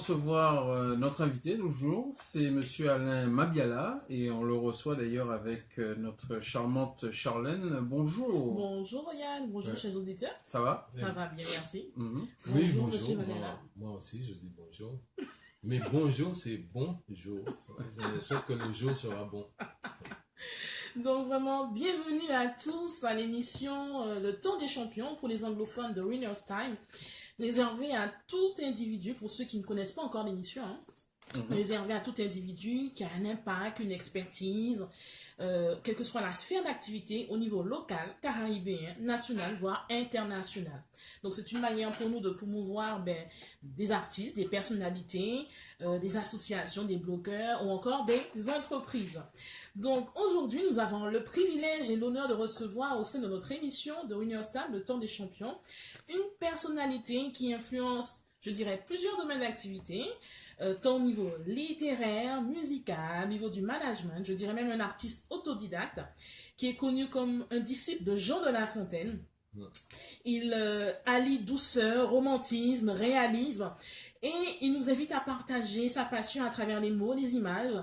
recevoir notre invité du jour, c'est Monsieur Alain Mabiala, et on le reçoit d'ailleurs avec notre charmante Charlène. Bonjour. Bonjour Yann, bonjour chers auditeurs. Ça va? Ça va bien, merci. Oui, Bonjour bonjour. Monsieur Mabiala. Moi aussi, je dis bonjour. Mais bonjour, c'est bonjour. J'espère que le jour sera bon. Donc vraiment, bienvenue à tous à l'émission Le Temps des Champions pour les anglophones de Winner's Time, réservée à tout individu, pour ceux qui ne connaissent pas encore l'émission, réservée à tout individu qui a un impact, une expertise, quelle que soit la sphère d'activité au niveau local, caribéen, national, voire international. Donc c'est une manière pour nous de promouvoir des artistes, des personnalités, des associations, des blogueurs ou encore des entreprises. Donc aujourd'hui, nous avons le privilège et l'honneur de recevoir au sein de notre émission de Winner's Time, le temps des champions, une personnalité qui influence, je dirais, plusieurs domaines d'activité, tant au niveau littéraire, musical, au niveau du management, je dirais même un artiste autodidacte qui est connu comme un disciple de Jean de La Fontaine. Il allie douceur, romantisme, réalisme, et il nous invite à partager sa passion à travers les mots, les images,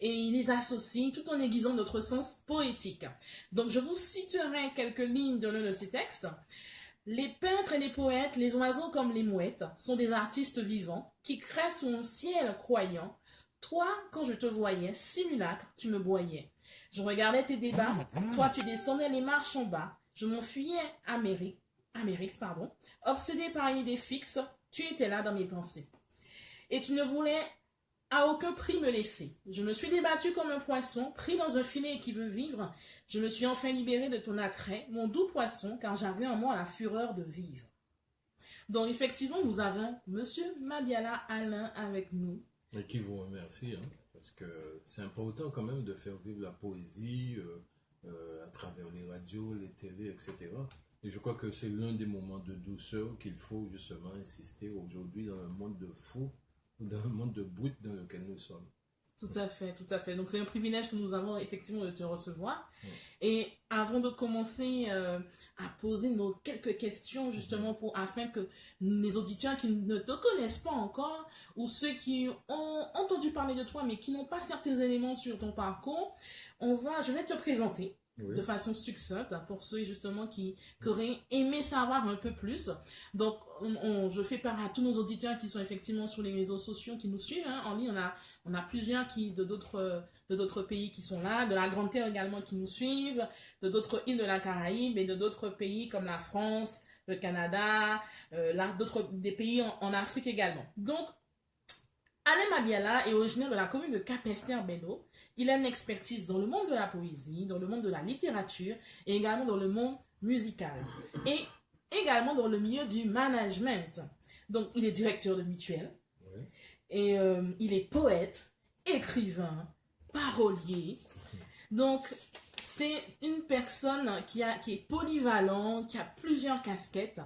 et il les associe tout en aiguisant notre sens poétique. Donc je vous citerai quelques lignes de l'un de ses textes. Les peintres et les poètes, les oiseaux comme les mouettes, sont des artistes vivants qui créent son ciel croyant. Toi, quand je te voyais, simulacre, tu me broyais. Je regardais tes débats, toi tu descendais les marches en bas. Je m'enfuyais Amérique, obsédé par une idée fixe, tu étais là dans mes pensées. Et tu ne voulais à aucun prix me laisser. Je me suis débattu comme un poisson, pris dans un filet qui veut vivre. Je me suis enfin libéré de ton attrait, mon doux poisson, car j'avais en moi la fureur de vivre. Donc effectivement, nous avons Monsieur Mabiala Alain avec nous. Et qui vous remercie, parce que c'est important quand même de faire vivre la poésie à travers les radios, les télés, etc. Et je crois que c'est l'un des moments de douceur qu'il faut justement insister aujourd'hui dans un monde de fou, dans un monde de brut dans lequel nous sommes. Tout à fait, tout à fait. Donc c'est un privilège que nous avons effectivement de te recevoir. Et avant de commencer à poser nos quelques questions justement afin que les auditeurs qui ne te connaissent pas encore ou ceux qui ont entendu parler de toi mais qui n'ont pas certains éléments sur ton parcours, je vais te présenter. De façon succincte pour ceux justement qui auraient aimé savoir un peu plus. Donc je fais part à tous nos auditeurs qui sont effectivement sur les réseaux sociaux, qui nous suivent en ligne. On a plusieurs de d'autres pays qui sont là, de la Grande Terre également qui nous suivent, de d'autres îles de la Caraïbe et de d'autres pays comme la France, le Canada, des pays en Afrique également. Donc Alain Mabiala est originaire de la commune de Capesterre-Belle-Eau. Il a une expertise dans le monde de la poésie, dans le monde de la littérature et également dans le monde musical. Et également dans le milieu du management. Donc, il est directeur de mutuelle. Et il est poète, écrivain, parolier. Donc, c'est une personne qui est polyvalente, qui a plusieurs casquettes.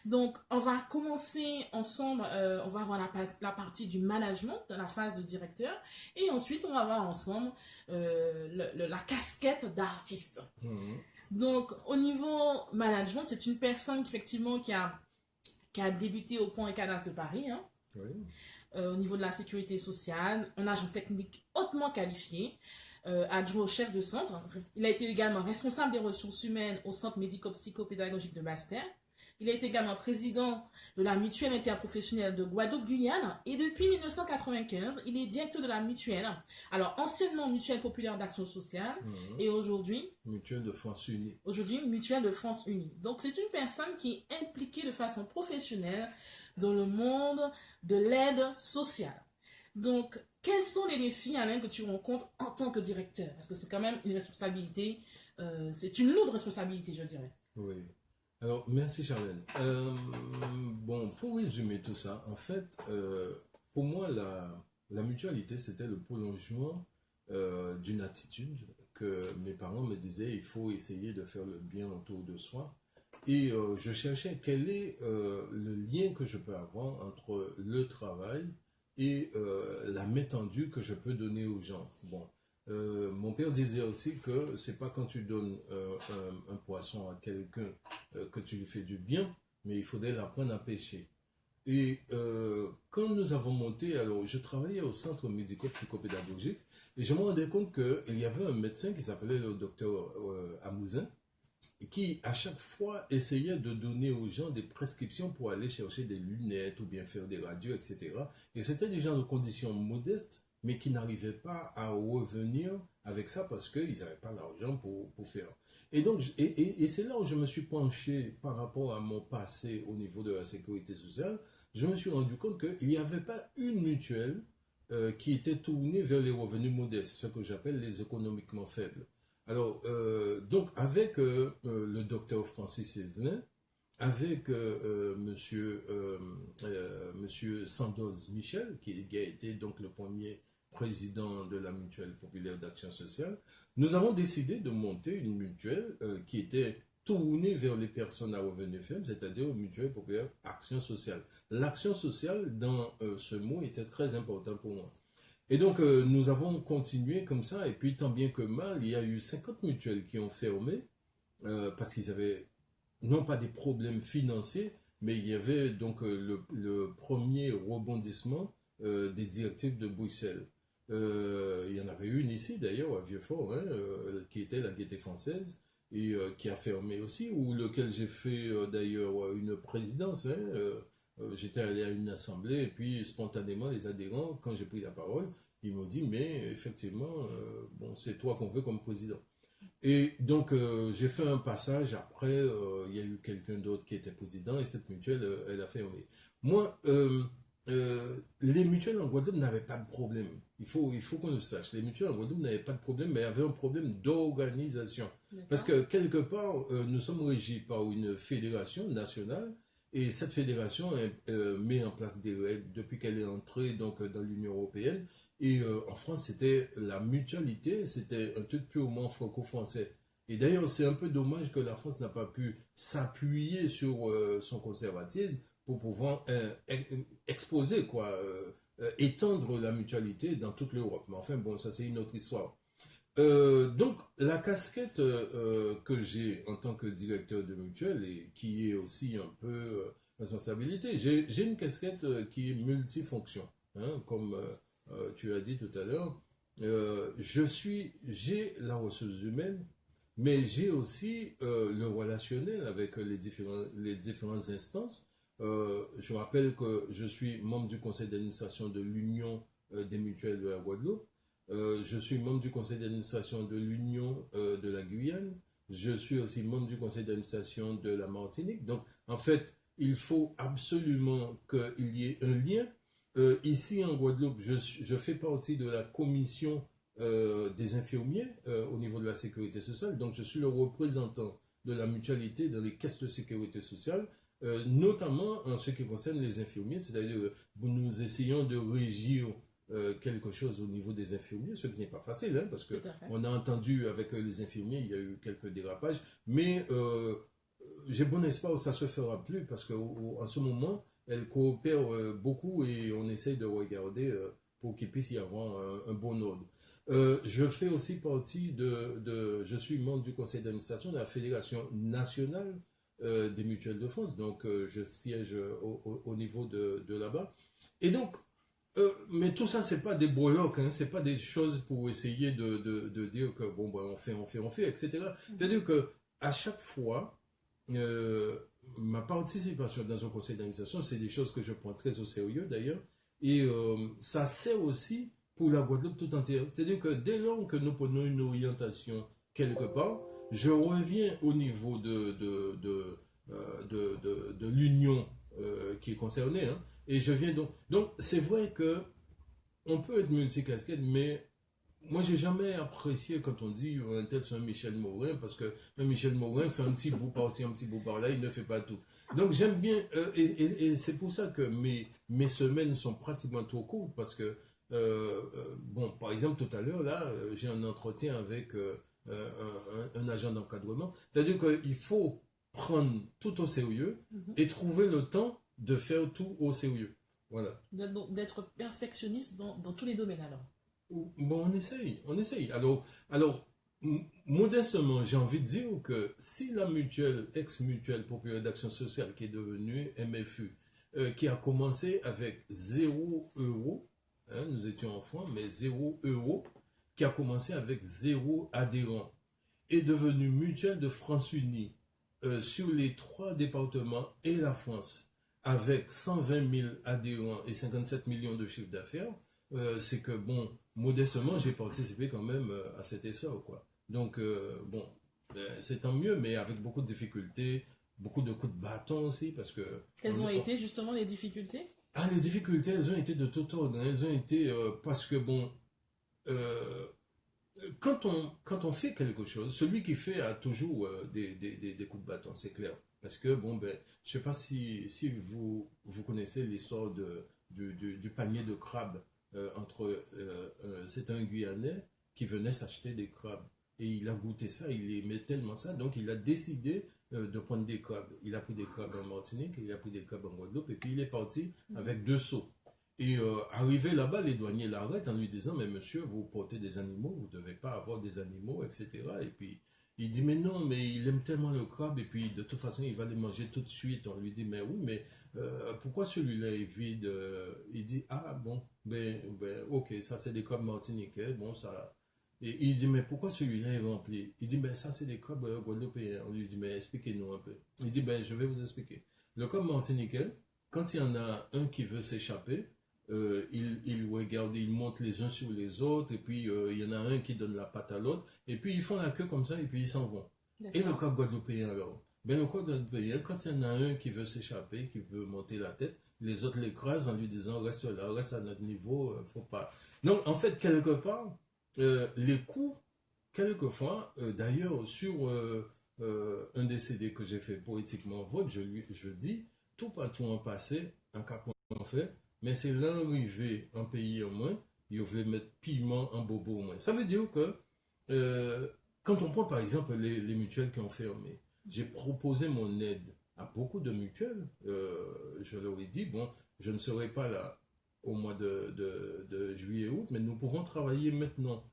Donc, on va commencer ensemble, on va voir la partie du management, la phase de directeur, et ensuite, on va voir ensemble la casquette d'artiste. Donc, au niveau management, c'est une personne effectivement qui a débuté au Pont et Cadastre de Paris, au niveau de la sécurité sociale, un agent technique hautement qualifié, adjoint au chef de centre. Il a été également responsable des ressources humaines au centre médico-psychopédagogique de Basse-Terre. Il a été également président de la mutuelle interprofessionnelle de Guadeloupe-Guyane et depuis 1995, il est directeur de la mutuelle, alors anciennement mutuelle populaire d'action sociale et aujourd'hui Mutuelle de France Unie. Aujourd'hui mutuelle de France Unie. Donc c'est une personne qui est impliquée de façon professionnelle dans le monde de l'aide sociale. Donc quels sont les défis, Alain, que tu rencontres en tant que directeur? Parce que c'est quand même une responsabilité, c'est une lourde responsabilité, je dirais. Oui. Alors, merci Charlène. Bon, pour résumer tout ça, en fait, pour moi, la mutualité, c'était le prolongement d'une attitude que mes parents me disaient, il faut essayer de faire le bien autour de soi. Et je cherchais quel est le lien que je peux avoir entre le travail et la main tendue que je peux donner aux gens. Bon. Mon père disait aussi que c'est pas quand tu donnes un poisson à quelqu'un que tu lui fais du bien, mais il faudrait l'apprendre à pêcher. Et quand nous avons monté, alors je travaillais au centre médico-psychopédagogique et je me rendais compte qu'il y avait un médecin qui s'appelait le docteur Amouzin qui à chaque fois essayait de donner aux gens des prescriptions pour aller chercher des lunettes ou bien faire des radios, etc. Et c'était des gens de conditions modestes, mais qui n'arrivaient pas à revenir avec ça parce qu'ils n'avaient pas l'argent pour faire. Et donc, et c'est là où je me suis penché par rapport à mon passé au niveau de la sécurité sociale. Je me suis rendu compte qu'il n'y avait pas une mutuelle qui était tournée vers les revenus modestes, ce que j'appelle les économiquement faibles. Alors, donc, avec le docteur Francis Ezelin, avec monsieur Sandoz Michel, qui a été donc le premier président de la Mutuelle populaire d'action sociale, nous avons décidé de monter une mutuelle qui était tournée vers les personnes à revenus faibles, c'est-à-dire une mutuelle populaire action sociale. L'action sociale, dans ce mot, était très important pour moi. Et donc, nous avons continué comme ça, et puis tant bien que mal, il y a eu 50 mutuelles qui ont fermé, parce qu'ils avaient non pas des problèmes financiers, mais il y avait donc le premier rebondissement des directives de Bruxelles. Il y en avait une ici d'ailleurs, à Vieux-Fort, hein, qui était la Gaîté Française, et qui a fermé aussi, ou lequel j'ai fait d'ailleurs une présidence, hein, j'étais allé à une assemblée et puis spontanément les adhérents, quand j'ai pris la parole, ils m'ont dit mais effectivement, bon, c'est toi qu'on veut comme président. Et donc j'ai fait un passage, après il y a eu quelqu'un d'autre qui était président et cette mutuelle, elle a fermé. Moi, les mutuelles en Guadeloupe n'avaient pas de problème. Il faut qu'on le sache. Les mutuelles en Guadeloupe n'avaient pas de problème, mais avaient un problème d'organisation. Parce que quelque part, nous sommes régis par une fédération nationale et cette fédération met en place des règles depuis qu'elle est entrée donc, dans l'Union européenne. Et en France, c'était la mutualité, c'était un truc purement franco-français. Et d'ailleurs, c'est un peu dommage que la France n'a pas pu s'appuyer sur son conservatisme pour pouvoir exposer, quoi, étendre la mutualité dans toute l'Europe. Mais enfin, bon, ça c'est une autre histoire. Donc, la casquette que j'ai en tant que directeur de mutuelle et qui est aussi un peu responsabilité, j'ai une casquette qui est multifonction, hein, comme tu as dit tout à l'heure. J'ai la ressource humaine, mais j'ai aussi le relationnel avec les différentes instances. Je rappelle que je suis membre du conseil d'administration de l'Union des mutuelles de la Guadeloupe. Je suis membre du conseil d'administration de l'Union de la Guyane. Je suis aussi membre du conseil d'administration de la Martinique. Donc, en fait, il faut absolument qu'il y ait un lien. Ici, en Guadeloupe, je fais partie de la commission des infirmiers au niveau de la sécurité sociale. Donc, je suis le représentant de la mutualité dans les caisses de sécurité sociale, notamment en ce qui concerne les infirmiers. C'est-à-dire que nous essayons de régir quelque chose au niveau des infirmiers, ce qui n'est pas facile, hein, parce qu'on a entendu avec les infirmiers, il y a eu quelques dérapages, mais j'ai bon espoir que ça ne se fera plus, parce qu'en ce moment, elles coopèrent beaucoup et on essaye de regarder pour qu'il puisse y avoir un bon ordre. Je fais aussi partie je suis membre du conseil d'administration de la Fédération nationale des mutuelles de France, donc je siège au niveau de là-bas. Et donc, mais tout ça, c'est pas des breloques, hein, c'est pas des choses pour essayer de dire que bon, ben, on fait, etc. C'est-à-dire que à chaque fois, ma participation dans un conseil d'administration, c'est des choses que je prends très au sérieux d'ailleurs, et ça sert aussi pour la Guadeloupe tout entière. C'est-à-dire que dès lors que nous prenons une orientation quelque part, je reviens au niveau de l'union qui est concernée, hein, et je viens donc c'est vrai que on peut être multicasquette, mais moi j'ai jamais apprécié quand on dit un tel c'est un Michel Morin, parce que un Michel Morin fait un petit bout par-ci, un petit bout par-là, il ne fait pas tout. Donc j'aime bien, et c'est pour ça que mes semaines sont pratiquement trop courtes, parce que bon, par exemple tout à l'heure là, j'ai un entretien avec un agent d'encadrement, c'est-à-dire qu'il faut prendre tout au sérieux et trouver le temps de faire tout au sérieux. Voilà. D'être perfectionniste dans tous les domaines alors. Bon, on essaye. Alors modestement, j'ai envie de dire que si la mutuelle, ex-mutuelle populaire d'action sociale qui est devenue MFU, qui a commencé avec 0 €, hein, nous étions enfants, mais 0 €, qui a commencé avec 0 adhérent, est devenue mutuelle de France Unie sur les 3 départements et la France, avec 120 000 adhérents et 57 millions de chiffre d'affaires. C'est que, bon, modestement, j'ai participé quand même à cet essor, quoi. Donc, bon, c'est tant mieux, mais avec beaucoup de difficultés, beaucoup de coups de bâton aussi, parce que... Quelles ont été justement les difficultés? Ah, les difficultés, elles ont été de tout ordre. Elles ont été parce que, bon, euh, quand on fait quelque chose, celui qui fait a toujours des coups de bâton, c'est clair. Parce que, bon, ben, je sais pas si vous connaissez l'histoire du panier de crabes c'est un Guyanais qui venait s'acheter des crabes. Et il a goûté ça, il aimait tellement ça, donc il a décidé de prendre des crabes. Il a pris des crabes en Martinique, il a pris des crabes en Guadeloupe, et puis il est parti avec 2 seaux. Et arrivé là-bas, les douaniers l'arrêtent en lui disant, mais monsieur, vous portez des animaux, vous ne devez pas avoir des animaux, etc. Et puis il dit, mais non, mais il aime tellement le crabe, et puis de toute façon, il va les manger tout de suite. On lui dit, mais oui, mais pourquoi celui-là est vide? Il dit, ah bon, ok, ça c'est des crabes martiniquais, bon, ça... Et il dit, mais pourquoi celui-là est rempli? Il dit, ben ça c'est des crabes guadeloupéens. On lui dit, mais expliquez-nous un peu. Il dit, ben je vais vous expliquer. Le crabe martiniquais, quand il y en a un qui veut s'échapper, ils regardent, ils montent les uns sur les autres, et puis il y en a un qui donne la patte à l'autre, et puis ils font la queue comme ça, et puis ils s'en vont. Et le crabe guadeloupéen alors? Ben le crabe guadeloupéen, quand il y en a un qui veut s'échapper, qui veut monter la tête, les autres l'écrasent en lui disant, reste là, reste à notre niveau, faut pas. Donc en fait, quelque part, les coups, quelquefois, d'ailleurs, sur un des CD que j'ai fait poétiquement vote, je dis, tout partout en passé, un cap en fait, mais c'est l'arrivée en pays en moins, il voulait mettre piment en bobo au moins. Ça veut dire que, quand on prend par exemple les mutuelles qui ont fermé, j'ai proposé mon aide à beaucoup de mutuelles, je leur ai dit, bon, je ne serai pas là au mois de juillet-août, mais nous pouvons travailler maintenant.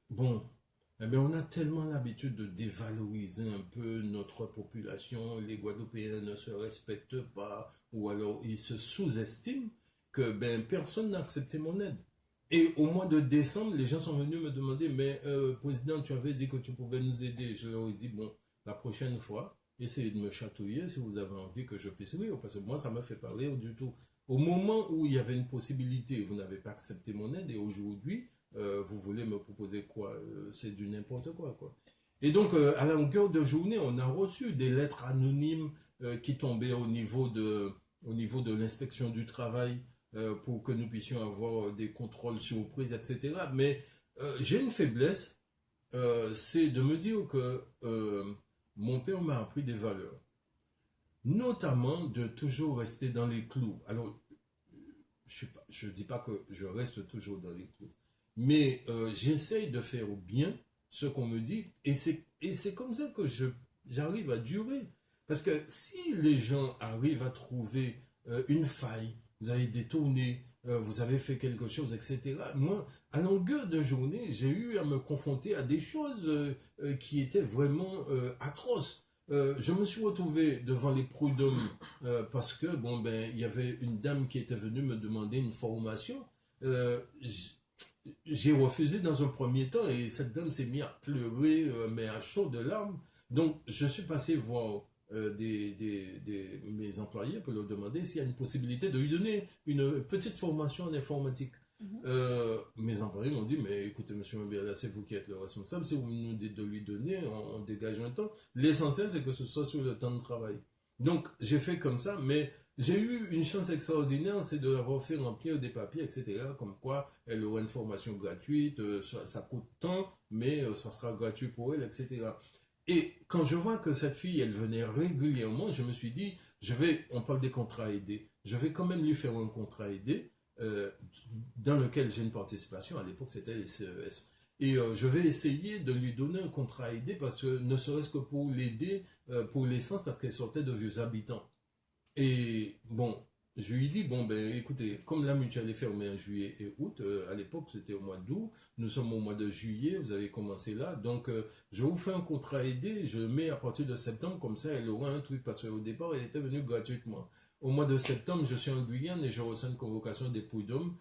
Bon, eh bien, on a tellement l'habitude de dévaloriser un peu notre population, les Guadeloupéens ne se respectent pas, ou alors ils se sous-estiment, que ben, personne n'a accepté mon aide. Et au mois de décembre, les gens sont venus me demander, mais président, tu avais dit que tu pouvais nous aider. Je leur ai dit, bon, la prochaine fois, essayez de me chatouiller si vous avez envie que je puisse rire, parce que moi, ça ne me fait pas rire du tout. Au moment où il y avait une possibilité, vous n'avez pas accepté mon aide, et aujourd'hui, vous voulez me proposer quoi? C'est du n'importe quoi, quoi. Et donc, à la longueur de journée, on a reçu des lettres anonymes qui tombaient au niveau de l'inspection du travail pour que nous puissions avoir des contrôles surprises, etc. Mais j'ai une faiblesse, c'est de me dire que mon père m'a appris des valeurs, notamment de toujours rester dans les clous. Alors, je ne dis pas que je reste toujours dans les clous, mais j'essaye de faire bien ce qu'on me dit, et c'est comme ça que j'arrive à durer. Parce que si les gens arrivent à trouver une faille, vous avez détourné, vous avez fait quelque chose, etc. Moi, à longueur de journée, j'ai eu à me confronter à des choses qui étaient vraiment atroces. Je me suis retrouvé devant les prud'hommes parce que bon ben il y avait une dame qui était venue me demander une formation. J'ai refusé dans un premier temps et cette dame s'est mise à pleurer mais à chaudes larmes. Donc je suis passé voir mes employés pour leur demander s'il y a une possibilité de lui donner une petite formation en informatique. Mes employés m'ont dit, mais écoutez, monsieur Mabiala, c'est vous qui êtes le responsable. Si vous nous dites de lui donner, on dégage un temps. L'essentiel, c'est que ce soit sur le temps de travail. Donc, j'ai fait comme ça, mais j'ai eu une chance extraordinaire, c'est de l'avoir fait remplir des papiers, etc. Comme quoi, elle aura une formation gratuite, ça coûte tant, mais ça sera gratuit pour elle, etc. Et quand je vois que cette fille, elle venait régulièrement, je me suis dit, on parle des contrats aidés, je vais quand même lui faire un contrat aidé, dans lequel j'ai une participation, à l'époque c'était les CES. Et je vais essayer de lui donner un contrat aidé, parce que ne serait-ce que pour l'aider pour l'essence, parce qu'elle sortait de vieux habitants. Et bon, je lui dis, bon ben écoutez, comme la mutuelle est fermée en juillet et août, à l'époque c'était au mois d'août, nous sommes au mois de juillet, vous avez commencé là, donc je vous fais un contrat aidé, je le mets à partir de septembre, comme ça elle aura un truc, parce qu'au départ elle était venue gratuitement. au mois de septembre, je suis en Guyane et je reçois une convocation des prud'hommes,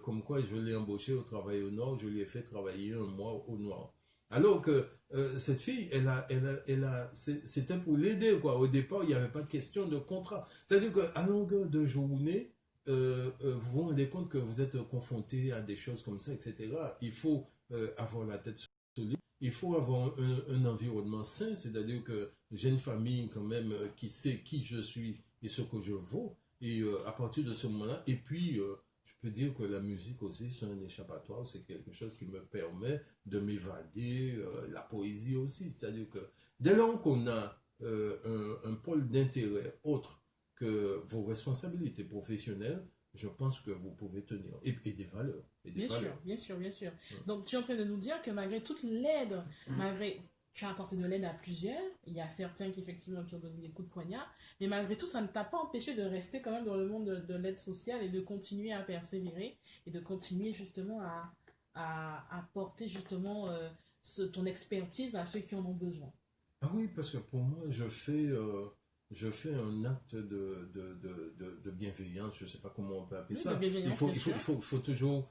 comme quoi je l'ai embauché au travail au Nord, je lui ai fait travailler un mois au Nord. Alors que cette fille, c'était pour l'aider, quoi. Au départ, il n'y avait pas de question de contrat. C'est-à-dire qu'à longueur de journée, vous vous rendez compte que vous êtes confronté à des choses comme ça, etc. Il faut avoir la tête solide. Il faut avoir un environnement sain, c'est-à-dire que j'ai une famille quand même qui sait qui je suis et ce que je vaux. Et à partir de ce moment-là, et puis je peux dire que la musique aussi, c'est un échappatoire, c'est quelque chose qui me permet de m'évader, la poésie aussi, c'est-à-dire que dès lors qu'on a un pôle d'intérêt autre que vos responsabilités professionnelles, je pense que vous pouvez tenir. Et des valeurs. Et des Bien sûr, valeurs. bien sûr, bien sûr. Donc, tu es en train de nous dire que malgré toute l'aide, malgré tu as apporté de l'aide à plusieurs, il y a certains qui effectivement qui ont donné des coups de poignard, mais malgré tout, ça ne t'a pas empêché de rester quand même dans le monde de l'aide sociale et de continuer à persévérer et de continuer justement à porter justement ton expertise à ceux qui en ont besoin. Ah oui, parce que pour moi, je fais un acte de bienveillance, je ne sais pas comment on peut appeler Oui, de ça. bienveillance, bien sûr. Il faut toujours,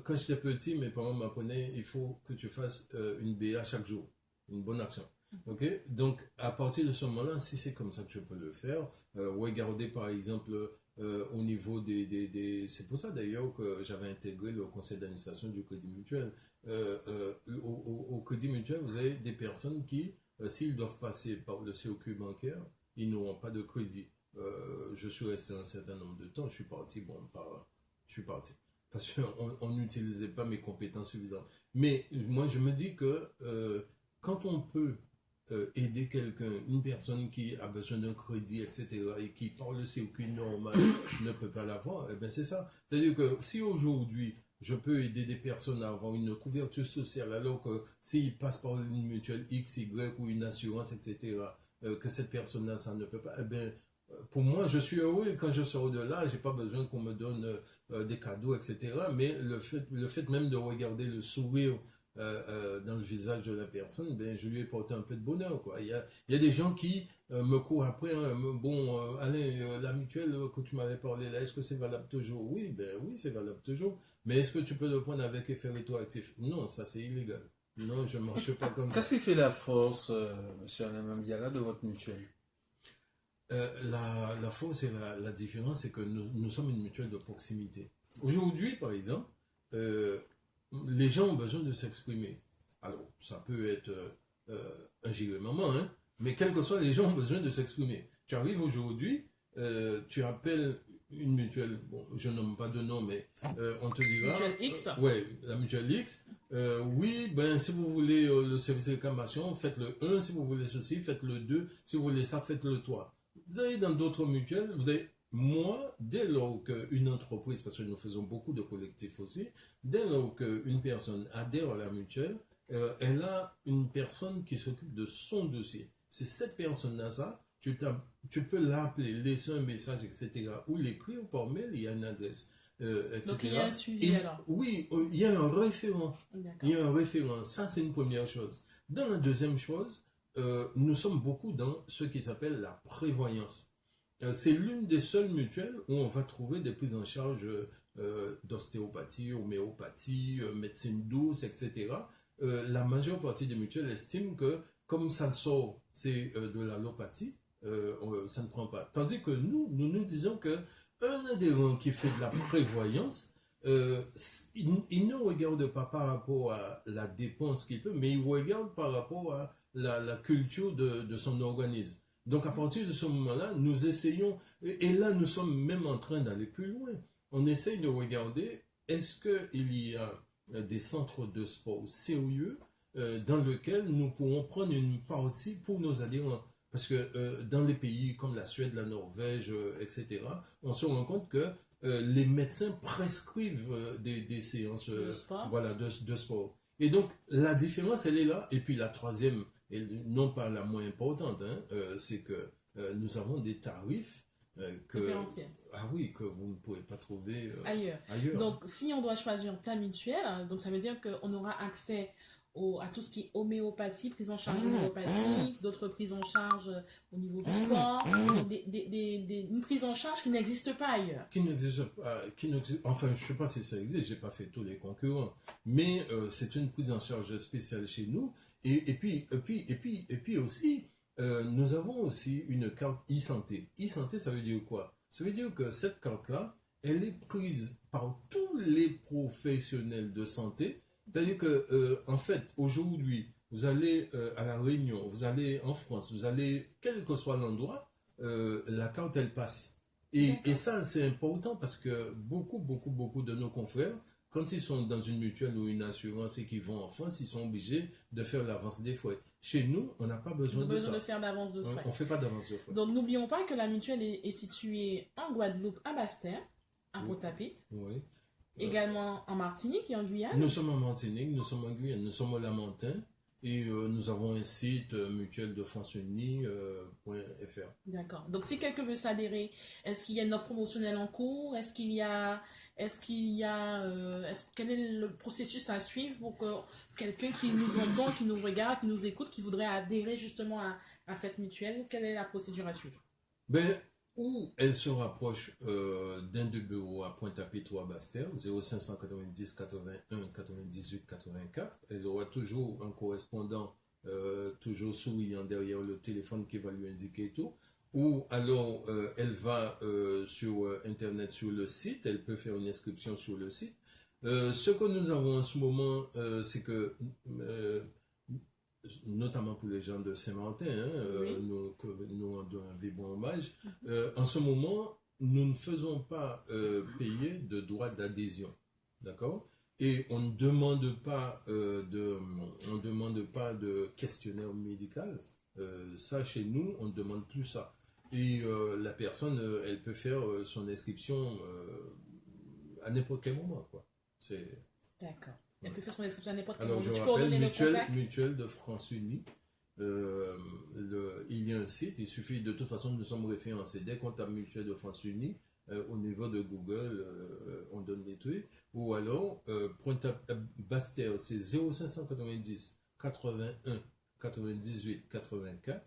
quand j'étais petit, mes parents m'apprenaient, il faut que tu fasses une BA chaque jour, une bonne action. Ok? Donc, à partir de ce moment-là, si c'est comme ça que je peux le faire, regarder par exemple au niveau c'est pour ça d'ailleurs que j'avais intégré le conseil d'administration du Crédit Mutuel. Au Crédit Mutuel, vous avez des personnes qui, s'ils doivent passer par le circuit bancaire, ils n'auront pas de crédit. Je suis resté un certain nombre de temps, je suis parti, je suis parti. Parce qu'on n'utilisait pas mes compétences suffisantes. Mais moi, je me dis que quand on peut aider quelqu'un, une personne qui a besoin d'un crédit, etc., et qui, par le circuit normal, ne peut pas l'avoir, eh bien, c'est ça. C'est-à-dire que si aujourd'hui, je peux aider des personnes à avoir une couverture sociale, alors que s'ils passent par une mutuelle X, Y ou une assurance, etc., que cette personne-là, ça ne peut pas, eh bien, pour moi, je suis heureux et quand je sors de là, j'ai pas besoin qu'on me donne des cadeaux, etc. Mais le fait même de regarder le sourire dans le visage de la personne, ben, je lui ai porté un peu de bonheur, quoi. Il y a des gens qui me courent après, hein, Alain, la mutuelle que tu m'avais parlé là, est-ce que c'est valable toujours? Oui, ben oui, c'est valable toujours. Mais est-ce que tu peux le prendre avec effet rétroactif? Non, ça c'est illégal. Non, je ne marche pas comme ça. Qu'est-ce qui fait la force, monsieur Alain Mambiala, de votre mutuelle? La force et la différence, c'est que nous sommes une mutuelle de proximité. Aujourd'hui, par exemple, les gens ont besoin de s'exprimer. Alors, ça peut être un gilet maman, hein, mais quel que soit, les gens ont besoin de s'exprimer. Tu arrives aujourd'hui, tu appelles une mutuelle, bon, je nomme pas de nom, mais on te dira... Mutuelle X. Ouais, la mutuelle X. Oui, ben, si vous voulez le service de réclamation, faites le 1. Si vous voulez ceci, faites le 2. Si vous voulez ça, faites le 3. Vous avez dans d'autres mutuelles, vous avez, moi, dès lors qu'une entreprise, parce que nous faisons beaucoup de collectifs aussi, dès lors qu'une personne adhère à la mutuelle, elle a une personne qui s'occupe de son dossier. C'est cette personne-là, ça, tu peux l'appeler, laisser un message, etc., ou l'écrire par mail, il y a une adresse, etc. Donc il y a un suivi alors. Oui, il y a un référent. D'accord. Il y a un référent. Ça, c'est une première chose. Dans la deuxième chose, nous sommes beaucoup dans ce qui s'appelle la prévoyance. C'est l'une des seules mutuelles où on va trouver des prises en charge d'ostéopathie, homéopathie, médecine douce, etc. La majeure partie des mutuelles estiment que comme ça sort, c'est de l'allopathie, ça ne prend pas. Tandis que nous disons que un adhérent qui fait de la prévoyance, il ne regarde pas par rapport à la dépense qu'il peut, mais il regarde par rapport à la culture de son organisme. Donc à partir de ce moment-là, nous essayons, et là nous sommes même en train d'aller plus loin. On essaye de regarder, est-ce qu'il y a des centres de sport sérieux dans lesquels nous pourrons prendre une partie pour nos adhérents. Parce que dans les pays comme la Suède, la Norvège, etc., on se rend compte que les médecins prescrivent des séances voilà, de sport. Et donc, la différence, elle est là. Et puis, la troisième, et non pas la moins importante, hein, c'est que nous avons des tarifs ah oui, que vous ne pouvez pas trouver ailleurs. Donc, si on doit choisir ta mutuelle, donc ça veut dire qu'on aura accès à tout ce qui est homéopathie, prise en charge homéopathique, d'autres prises en charge au niveau du sport, donc une prise en charge qui n'existe pas ailleurs. Qui n'existe pas, enfin, je ne sais pas si ça existe, j'ai pas fait tous les concurrents, mais c'est une prise en charge spéciale chez nous. Et puis aussi, nous avons aussi une carte e-santé. E-santé, ça veut dire quoi? Ça veut dire que cette carte-là, elle est prise par tous les professionnels de santé. C'est-à-dire que, en fait, aujourd'hui, vous allez à La Réunion, vous allez en France, vous allez, quel que soit l'endroit, la carte, elle passe. Et ça, c'est important parce que beaucoup de nos confrères, quand ils sont dans une mutuelle ou une assurance et qu'ils vont en France, ils sont obligés de faire l'avance des frais. Chez nous, on n'a pas besoin de ça. De faire d'avance de frais. On ne fait pas d'avance de frais. Donc, n'oublions pas que la mutuelle est située en Guadeloupe, à Basse-Terre, à Pointe-à-Pitre. Oui. Également en Martinique et en Guyane. Nous sommes en Martinique, nous sommes en Guyane, nous sommes au Lamentin et nous avons un site mutuelle de France Unie.fr. D'accord. Donc si quelqu'un veut s'adhérer, est-ce qu'il y a une offre promotionnelle en cours? Quel est le processus à suivre pour que quelqu'un qui nous entend, qui nous regarde, qui nous écoute, qui voudrait adhérer justement à cette mutuelle, quelle est la procédure à suivre? Ben, où elle se rapproche d'un de bureaux à Pointe-à-Pitre ou à Basse-Terre, 0590 81 98 84. Elle aura toujours un correspondant toujours souriant derrière le téléphone qui va lui indiquer tout. Ou alors elle va sur Internet, sur le site, elle peut faire une inscription sur le site. Ce que nous avons en ce moment, c'est que notamment pour les gens de Saint-Martin, Oui. nous rendons un vibrant hommage. En ce moment, nous ne faisons pas payer de droits d'adhésion, d'accord? Et on ne demande pas de questionnaire médical. Ça, chez nous, on ne demande plus ça. Et la personne, elle peut faire son inscription à n'importe quel moment, quoi. C'est... D'accord. Elle peut faire son inscription à n'importe quel Alors, moment. je Tu peux rappelle, donner le contact? mutuelle de France Unie. Il y a un site, il suffit, de toute façon, nous sommes référencés. Dès qu'on tape mutuelle de France Unie, au niveau de Google, on donne les trucs. Ou alors, Basse-Terre, c'est 0590 81 98 84.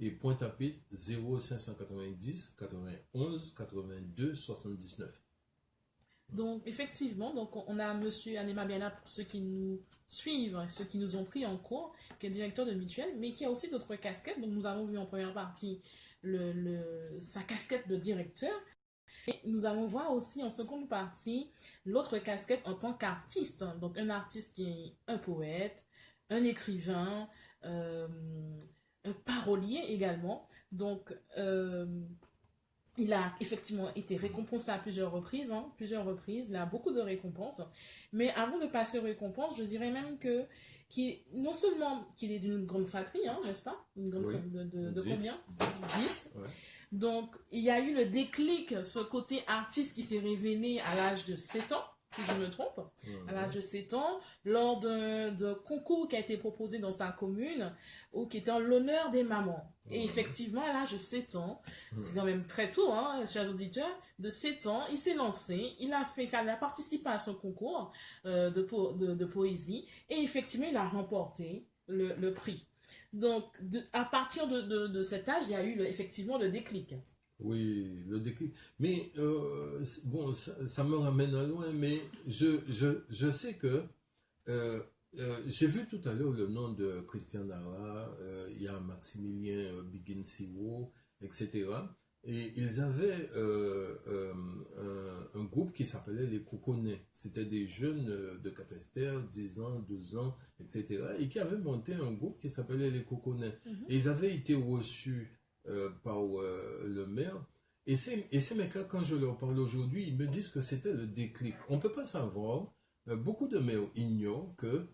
Et Pointe-à-Pitre, 0590 91 82 79. Donc, effectivement, donc on a Monsieur Anema Biana pour ceux qui nous suivent, ceux qui nous ont pris en cours, qui est directeur de mutuelle, mais qui a aussi d'autres casquettes. Donc, nous avons vu en première partie sa casquette de directeur. Et nous allons voir aussi en seconde partie l'autre casquette en tant qu'artiste. Donc, un artiste qui est un poète, un écrivain, un parolier également. Donc, il a effectivement été récompensé à plusieurs reprises, il a beaucoup de récompenses. Mais avant de passer aux récompenses, je dirais même que non seulement qu'il est d'une grande fratrie, n'est-ce pas? Une grande Oui. fratrie de 10. combien? 10. Ouais. Donc, il y a eu le déclic, ce côté artiste qui s'est révélé à l'âge de 7 ans, si je me trompe, à l'âge de 7 ans, lors d'un concours qui a été proposé dans sa commune, ou qui était en l'honneur des mamans. Et effectivement, à l'âge de 7 ans, c'est quand même très tôt, chers auditeurs, de 7 ans, il s'est lancé, il a participé à ce concours de poésie, et effectivement, il a remporté le prix. Donc, à partir de cet âge, il y a eu effectivement le déclic. Oui, le déclic. Mais bon, ça me ramène à loin, mais je sais que j'ai vu tout à l'heure le nom de Christian Nara, il y a Maximilien Biguin-Siro, etc. Et ils avaient un groupe qui s'appelait les Coconets. C'était des jeunes de Capesterre, 10 ans, 12 ans, etc. Et qui avaient monté un groupe qui s'appelait les Coconets. Et ils avaient été reçus par le maire. Et ces mecs-là, quand je leur parle aujourd'hui, ils me disent que c'était le déclic. On ne peut pas savoir. Beaucoup de maires ignorent que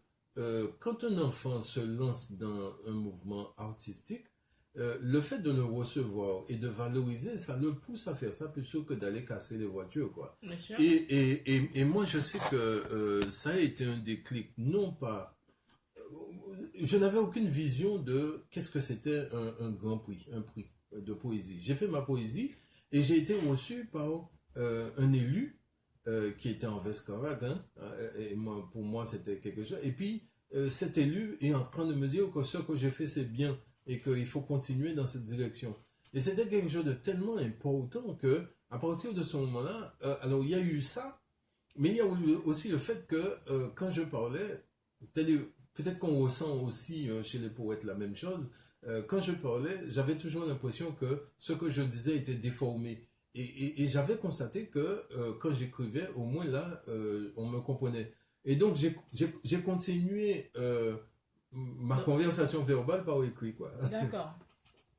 quand un enfant se lance dans un mouvement artistique, le fait de le recevoir et de valoriser, ça le pousse à faire ça plutôt que d'aller casser les voitures, quoi. Bien sûr. Et moi, je sais que ça a été un déclic, non pas... Je n'avais aucune vision de qu'est-ce que c'était un grand prix, un prix de poésie. J'ai fait ma poésie et j'ai été reçu par un élu qui était en veste cravate, et pour moi, c'était quelque chose. Et puis, cet élu est en train de me dire que ce que j'ai fait c'est bien et qu'il faut continuer dans cette direction. Et c'était quelque chose de tellement important que à partir de ce moment-là, alors il y a eu ça, mais il y a eu aussi le fait que quand je parlais, c'est-à-dire peut-être qu'on ressent aussi chez les poètes la même chose. Quand je parlais, j'avais toujours l'impression que ce que je disais était déformé. Et j'avais constaté que quand j'écrivais, au moins là, on me comprenait. Et donc j'ai continué ma conversation verbale par écrit, quoi. D'accord.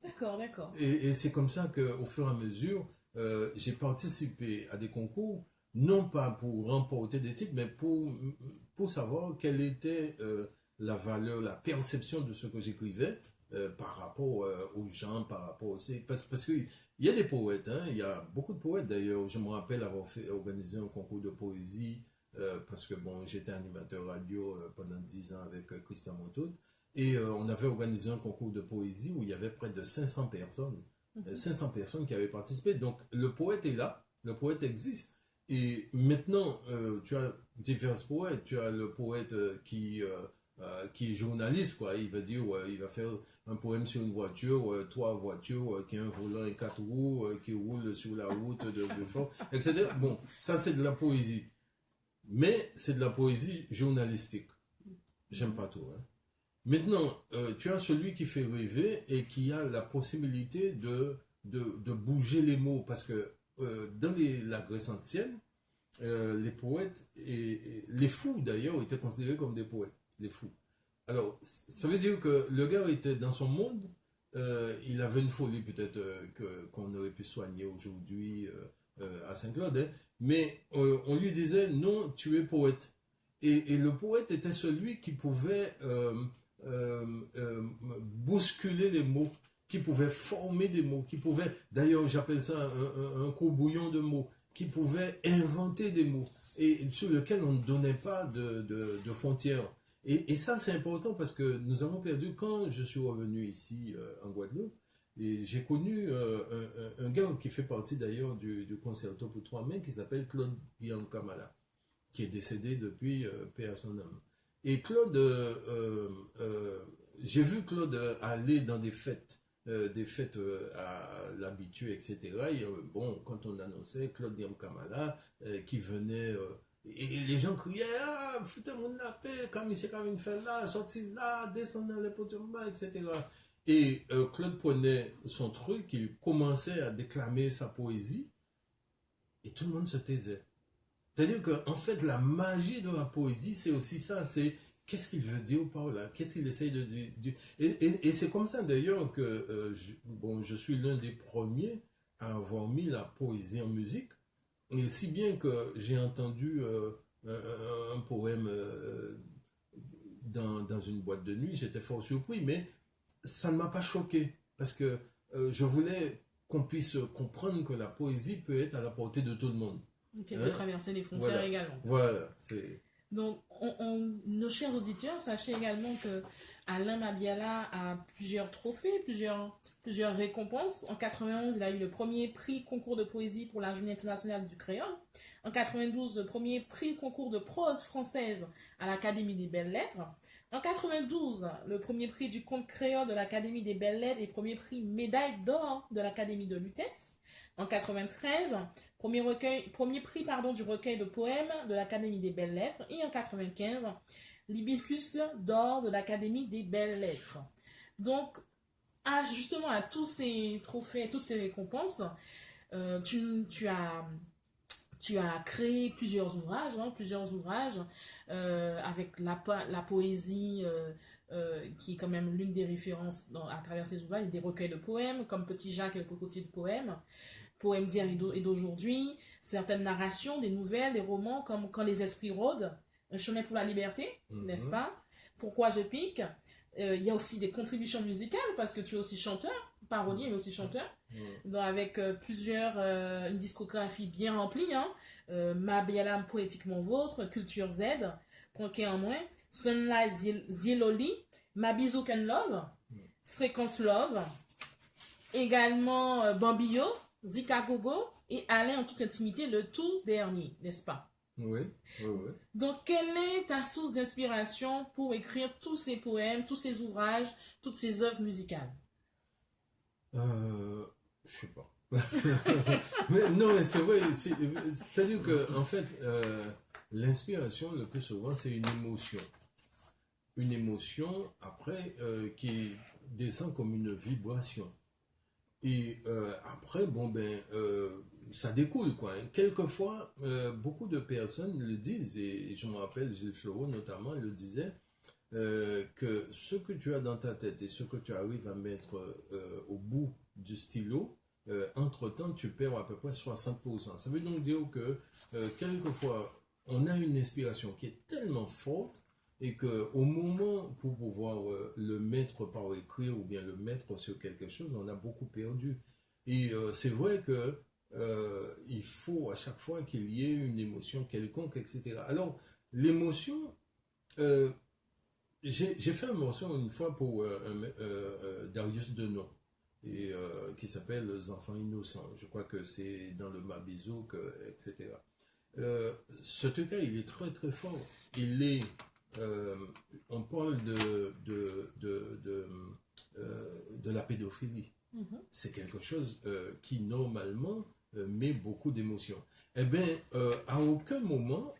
D'accord, d'accord. Et c'est comme ça qu'au fur et à mesure, j'ai participé à des concours, non pas pour remporter des titres, mais pour savoir quelle était la valeur, la perception de ce que j'écrivais par rapport aux gens, par rapport aussi. Parce qu'il y a des poètes, hein, il y a beaucoup de poètes d'ailleurs. Je me rappelle avoir organisé un concours de poésie, parce que bon, j'étais animateur radio pendant 10 ans avec Christian Montaud. Et on avait organisé un concours de poésie où il y avait près de 500 personnes. 500 personnes qui avaient participé. Donc le poète est là, le poète existe. Et maintenant, tu as divers poètes. Tu as le poète qui est journaliste, quoi. Il va dire, il va faire un poème sur une voiture, trois voitures, qui a un volant et quatre roues, qui roule sur la route de fond, etc. Bon, ça c'est de la poésie. Mais c'est de la poésie journalistique. J'aime pas tout, hein. Maintenant, tu as celui qui fait rêver et qui a la possibilité de bouger les mots. Parce que dans la Grèce ancienne, les poètes, et les fous d'ailleurs, étaient considérés comme des poètes. Les fous. Alors, ça veut dire que le gars était dans son monde, il avait une folie peut-être qu'on aurait pu soigner aujourd'hui à Saint-Claude, hein, mais on lui disait, non, tu es poète. Et le poète était celui qui pouvait bousculer les mots, qui pouvait former des mots, qui pouvait, d'ailleurs j'appelle ça un courbouillon de mots, qui pouvait inventer des mots, et sur lequel on ne donnait pas de frontières. Et ça c'est important parce que nous avons perdu, quand je suis revenu ici en Guadeloupe, et j'ai connu un gars qui fait partie d'ailleurs du concerto pour trois mains qui s'appelle Claude Yankamala, qui est décédé depuis, paix à son âme. Et Claude, j'ai vu Claude aller dans des fêtes à l'habitude, etc. Et, bon, quand on annonçait Claude Kamala qui venait, et les gens criaient, ah, foutez-moi de la paix, comme il Kavin fait là, sorti là, descendez dans les potiums bas, etc. Et Claude prenait son truc, il commençait à déclamer sa poésie, et tout le monde se taisait. C'est-à-dire qu'en fait, la magie de la poésie, c'est aussi ça, c'est qu'est-ce qu'il veut dire par là, qu'est-ce qu'il essaye de dire. Et c'est comme ça d'ailleurs que je suis l'un des premiers à avoir mis la poésie en musique, et si bien que j'ai entendu un poème dans une boîte de nuit, j'étais fort surpris, mais ça ne m'a pas choqué, parce que je voulais qu'on puisse comprendre que la poésie peut être à la portée de tout le monde. Qui peut traverser les frontières voilà. également. Voilà. Donc, nos chers auditeurs, sachez également que Alain Mabiala a plusieurs trophées, plusieurs récompenses. En 91, il a eu le premier prix concours de poésie pour la Journée internationale du créole. En 92, le premier prix concours de prose française à l'Académie des belles-lettres. En 92, le premier prix du conte créole de l'Académie des belles-lettres et premier prix médaille d'or de l'Académie de Lutèce. En 93, premier prix du recueil de poèmes de l'Académie des belles-lettres. Et en 95, l'Hibiscus d'or de l'Académie des belles-lettres. Donc, justement, à tous ces trophées, toutes ces récompenses, tu as créé plusieurs ouvrages, avec la poésie, qui est quand même l'une des références à travers ces ouvrages, des recueils de poèmes, comme Petit Jacques et le cocotier de poèmes, poèmes d'hier et d'aujourd'hui, certaines narrations, des nouvelles, des romans, comme Quand les esprits rôdent, Un chemin pour la liberté, n'est-ce pas? Pourquoi je pique? Il y a aussi des contributions musicales, parce que tu es aussi chanteur, parolier, mais aussi chanteur, donc avec une discographie bien remplie, hein. Mabiala Poétiquement Vôtre, Culture Z, Conquet en moins, Sunlight Ziloli, Mabizouk and Love, Fréquence Love, également Bambio, Zika Gogo et Alain en toute intimité, le tout dernier, n'est-ce pas? Oui, oui, oui. Donc, quelle est ta source d'inspiration pour écrire tous ces poèmes, tous ces ouvrages, toutes ces œuvres musicales? Je sais pas. Mais non, mais c'est vrai, c'est-à-dire que, en fait, l'inspiration, le plus souvent, c'est une émotion. Une émotion, après, qui descend comme une vibration. Et après, bon, ben, ça découle, quoi. Quelquefois, beaucoup de personnes le disent, et je me rappelle, Gilles Fleureau notamment, il le disait, que ce que tu as dans ta tête et ce que tu arrives à mettre au bout du stylo, entre-temps, tu perds à peu près 60%. Ça veut donc dire que quelquefois, on a une inspiration qui est tellement forte et qu'au moment pour pouvoir le mettre par écrit ou bien le mettre sur quelque chose, on a beaucoup perdu. Et c'est vrai que il faut à chaque fois qu'il y ait une émotion quelconque, etc. Alors, l'émotion, euh, j'ai fait un morceau une fois pour Darius Denon, et, qui s'appelle Les Enfants Innocents. Je crois que c'est dans le Mabizouk, etc. Ce truc-là, il est très très fort. Il est, euh, on parle de la pédophilie. Mhm. C'est quelque chose qui normalement met beaucoup d'émotions. Eh bien, à aucun moment,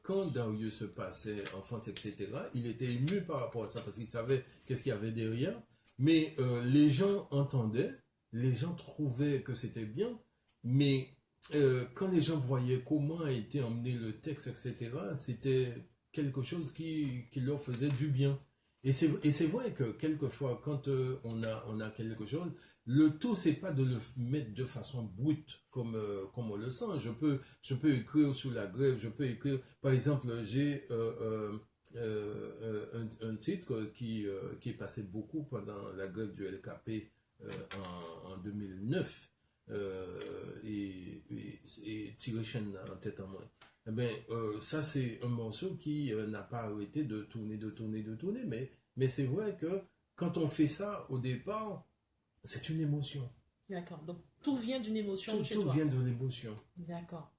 quand Darius se passait en France, etc., il était ému par rapport à ça parce qu'il savait qu'est-ce qu'il y avait derrière. Mais les gens entendaient, les gens trouvaient que c'était bien, mais quand les gens voyaient comment a été emmené le texte, etc., c'était quelque chose qui leur faisait du bien. Et c'est vrai que quelquefois, quand on a quelque chose, le tout, c'est pas de le mettre de façon brute comme on le sent. Je peux écrire sous la grève, je peux écrire, par exemple, j'ai un titre qui est passé beaucoup pendant la grève du LKP en 2009 et Tiré Chaîne en tête en moins. Eh ben, ça, c'est un morceau qui n'a pas arrêté de tourner, de tourner, de tourner, mais c'est vrai que quand on fait ça au départ, c'est une émotion. D'accord. Donc, tout vient d'une émotion chez Tout toi. vient de l'émotion. D'accord.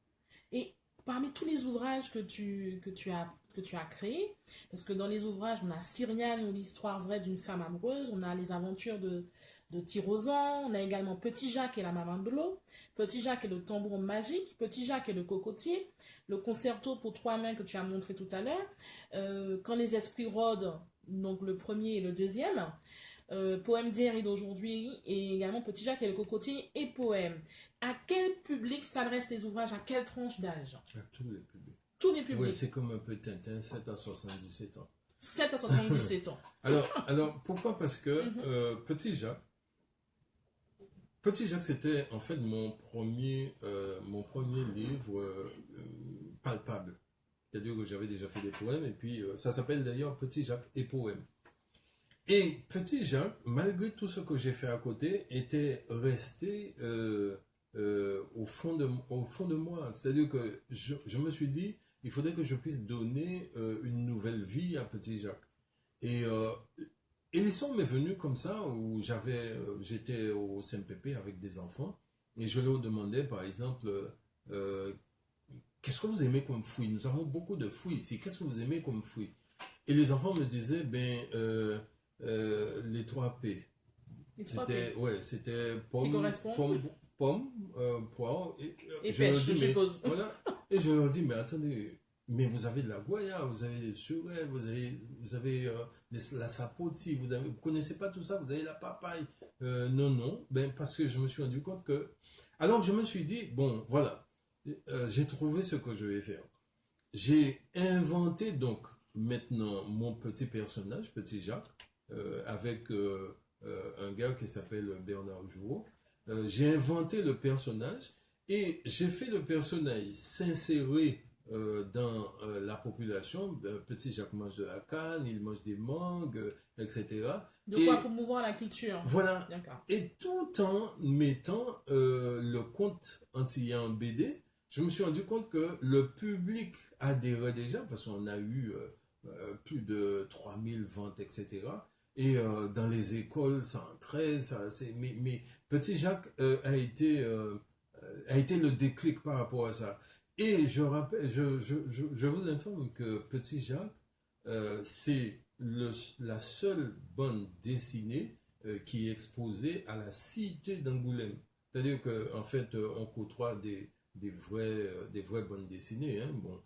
Et parmi tous les ouvrages que tu as créés, parce que dans les ouvrages, on a Cyriane ou l'histoire vraie d'une femme amoureuse, on a les aventures de Tyrozan, on a également Petit Jacques et la maman de l'eau, Petit Jacques et le tambour magique, Petit Jacques et le cocotier, le concerto pour trois mains que tu as montré tout à l'heure, Quand les esprits rôdent, donc le premier et le deuxième, Poème d'hier et d'aujourd'hui, et également Petit Jacques et le cocotier et poème. À quel public s'adressent les ouvrages? À quelle tranche d'âge? À tous les publics. Tous les Oui, publics. c'est comme un peu Tintin, 7 à 77 ans. 7 à 77 ans. Alors pourquoi? Parce que Mhm. Petit Jacques, c'était en fait mon premier livre palpable. C'est-à-dire que j'avais déjà fait des poèmes, et puis ça s'appelle d'ailleurs Petit Jacques et poèmes. Et Petit Jacques, malgré tout ce que j'ai fait à côté, était resté au fond de moi. C'est-à-dire que je me suis dit, il faudrait que je puisse donner une nouvelle vie à Petit Jacques. Et, euh, et l'histoire m'est venue comme ça, où j'étais au CMPP avec des enfants, et je leur demandais, par exemple, euh, qu'est-ce que vous aimez comme fruit? Nous avons beaucoup de fruits ici. Qu'est-ce que vous aimez comme fruit? Et les enfants me disaient, ben, les 3 P. C'était, ouais, c'était Qui pomme, correspond? pomme, poire, Et je leur pêche, je dis, mais, suppose. voilà, et je leur dis, mais attendez, mais vous avez de la goya, vous avez des surets, vous avez la sapoti, vous connaissez pas tout ça, vous avez la papaye. Non, non, ben, parce que je me suis rendu compte que, alors je me suis dit, bon, voilà, j'ai trouvé ce que je vais faire. J'ai inventé donc maintenant mon petit personnage, Petit Jacques, avec un gars qui s'appelle Bernard Jouot. J'ai inventé le personnage et j'ai fait le personnage s'insérer dans la population. Petit Jacques mange de la canne, il mange des mangues, etc. De quoi Et promouvoir la culture. voilà. D'accord. Et tout en mettant le conte antillais en BD, je me suis rendu compte que le public adhérait déjà, parce qu'on a eu plus de 3000 ventes, etc. Et dans les écoles, ça entrait, mais Petit Jacques a été le déclic par rapport à ça. Et je rappelle, je vous informe que Petit Jacques, c'est la seule bande dessinée qui est exposée à la Cité d'Angoulême. C'est-à-dire qu'en fait, on côtoie des vraies bandes dessinées. Hein. Bon,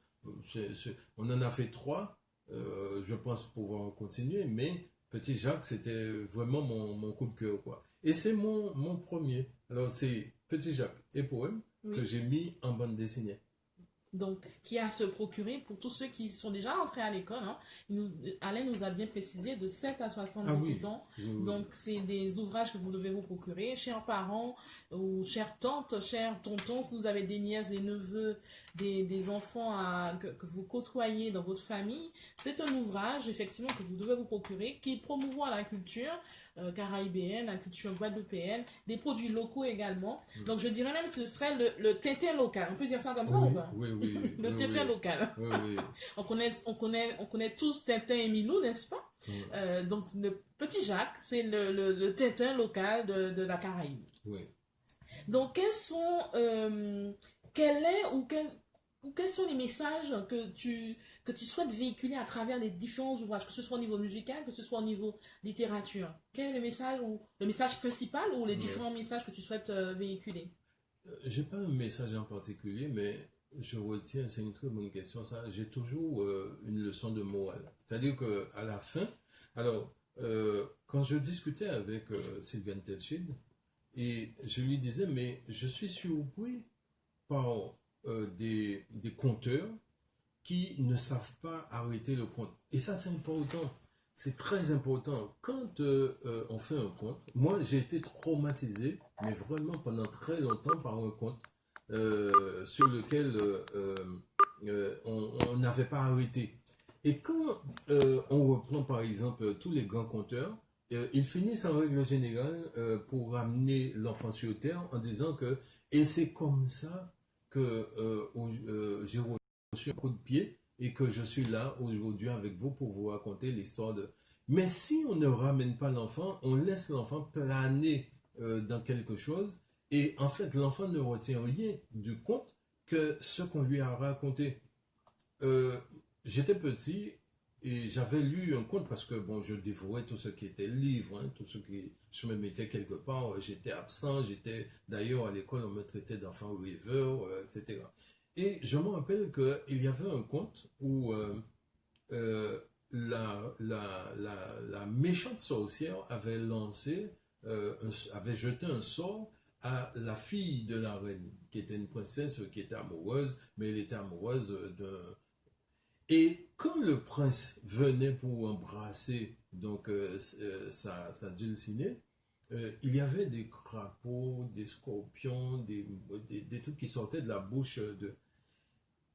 on en a fait trois. Je pense pouvoir continuer, mais Petit Jacques, c'était vraiment mon coup de cœur, quoi. Et c'est mon premier. Alors, c'est Petit Jacques et Poème que Oui. j'ai mis en bande dessinée. Donc, qui a à se procurer pour tous ceux qui sont déjà entrés à l'école. Hein. Alain nous a bien précisé de 7 à Ah 78 oui, ans. oui, oui. Donc, c'est des ouvrages que vous devez vous procurer. Chers parents ou chères tantes, chers tontons, si vous avez des nièces, des neveux, des enfants que vous côtoyez dans votre famille, c'est un ouvrage, effectivement, que vous devez vous procurer qui promouvoit la culture caraïbéenne, la culture guadeloupéenne, des produits locaux également. Donc, je dirais même que ce serait le Tintin local. On peut dire ça comme ça ou Oui, pas? oui, oui, Le oui, Tintin oui, local. oui, oui, On connaît tous Tintin et Milou, n'est-ce pas? oui, Donc, le petit Jacques, c'est le Tintin local de la Caraïbe. oui. Donc, quel est ou quels sont les messages que tu souhaites véhiculer à travers les différents ouvrages, que ce soit au niveau musical, que ce soit au niveau littérature? Quel est le message, ou le message principal ou les Ouais. différents messages que tu souhaites véhiculer? J'ai pas un message en particulier, mais je retiens, c'est une très bonne question, ça. J'ai toujours une leçon de morale. C'est-à-dire que à la fin, alors, quand je discutais avec Sylviane Telchid, et je lui disais, mais je suis surpris par des conteurs qui ne savent pas arrêter le compte. Et ça, c'est important. C'est très important. Quand on fait un compte, moi, j'ai été traumatisé, mais vraiment pendant très longtemps par un compte sur lequel on n'avait pas arrêté. Et quand on reprend, par exemple, tous les grands compteurs, ils finissent en règle générale pour ramener l'enfant sur terre en disant que, et c'est comme ça que j'ai reçu un coup de pied et que je suis là aujourd'hui avec vous pour vous raconter l'histoire de... Mais si on ne ramène pas l'enfant, on laisse l'enfant planer dans quelque chose et en fait l'enfant ne retient rien du conte que ce qu'on lui a raconté. Euh, J'étais petit et j'avais lu un conte parce que bon, je dévorais tout ce qui était livre, hein, tout ce qui... Je me mettais quelque part, j'étais absent, j'étais... D'ailleurs, à l'école, on me traitait d'enfant rêveur, etc. Et je me rappelle qu'il y avait un conte où euh, la méchante sorcière avait lancé, avait jeté un sort à la fille de la reine, qui était une princesse qui était amoureuse, mais elle était amoureuse d'un... Et quand le prince venait pour embrasser donc sa dulcinée, il y avait des crapauds, des scorpions, des trucs qui sortaient de la bouche de...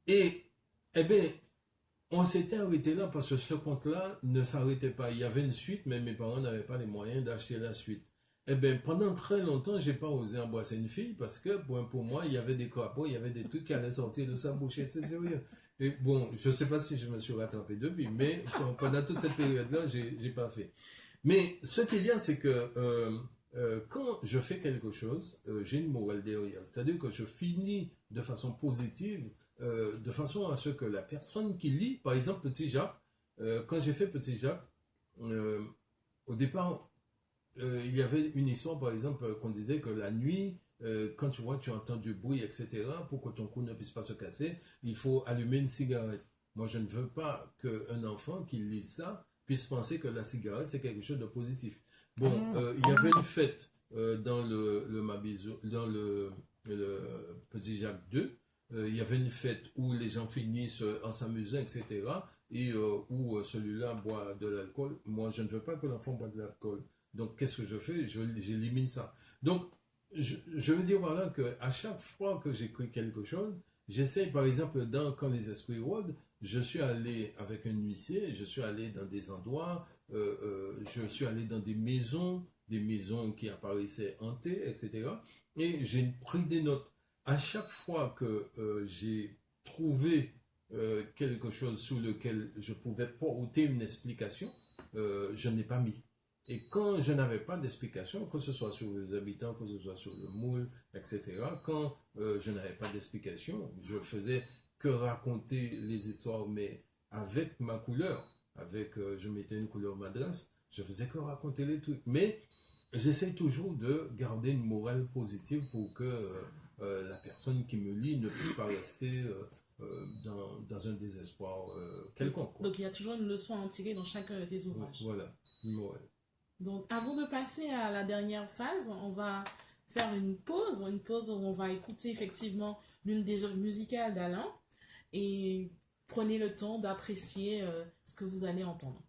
Et, eh bien, on s'était arrêté là parce que ce conte-là ne s'arrêtait pas. Il y avait une suite, mais mes parents n'avaient pas les moyens d'acheter la suite. Eh bien, pendant très longtemps, j'ai pas osé embrasser une fille parce que, bon, pour moi, il y avait des crapauds, il y avait des trucs qui allaient sortir de sa bouche. C'est sérieux. Et bon, je sais pas si je me suis rattrapé depuis, mais pendant toute cette période-là, j'ai pas fait. Mais ce qu'il y a, c'est que quand je fais quelque chose, j'ai une morale derrière. C'est-à-dire que je finis de façon positive, de façon à ce que la personne qui lit, par exemple Petit Jacques, quand j'ai fait Petit Jacques, euh, au départ, il y avait une histoire, par exemple, qu'on disait que la nuit, quand tu vois, tu entends du bruit, etc., pour que ton cou ne puisse pas se casser, il faut allumer une cigarette. Moi, je ne veux pas qu'un enfant qui lit ça puisse penser que la cigarette, c'est quelque chose de positif. Bon, il y avait une fête dans le Mabizou, dans le Petit Jacques 2. Il y avait une fête où les gens finissent en s'amusant, etc. Et où celui-là boit de l'alcool. Moi, je ne veux pas que l'enfant boive de l'alcool. Donc, qu'est-ce que je fais? J'élimine ça. Donc, je veux dire voilà qu'à chaque fois que j'écris quelque chose, j'essaie, par exemple, quand les esprits rôdent, je suis allé avec un huissier, je suis allé dans des endroits, je suis allé dans des maisons qui apparaissaient hantées, etc. Et j'ai pris des notes. À chaque fois que j'ai trouvé quelque chose sur lequel je pouvais porter une explication, je n'ai pas mis. Et quand je n'avais pas d'explication, que ce soit sur les habitants, que ce soit sur le moule, etc., quand je n'avais pas d'explication, je faisais que raconter les histoires, mais avec ma couleur, je mettais une couleur madras, je faisais que raconter les trucs. Mais j'essaie toujours de garder une morale positive pour que la personne qui me lit ne puisse pas rester dans un désespoir quelconque, quoi. Donc il y a toujours une leçon à en tirer dans chacun de tes ouvrages. Voilà, une morale. Donc avant de passer à la dernière phase, on va faire une pause où on va écouter effectivement l'une des œuvres musicales d'Alain et prenez le temps d'apprécier ce que vous allez entendre.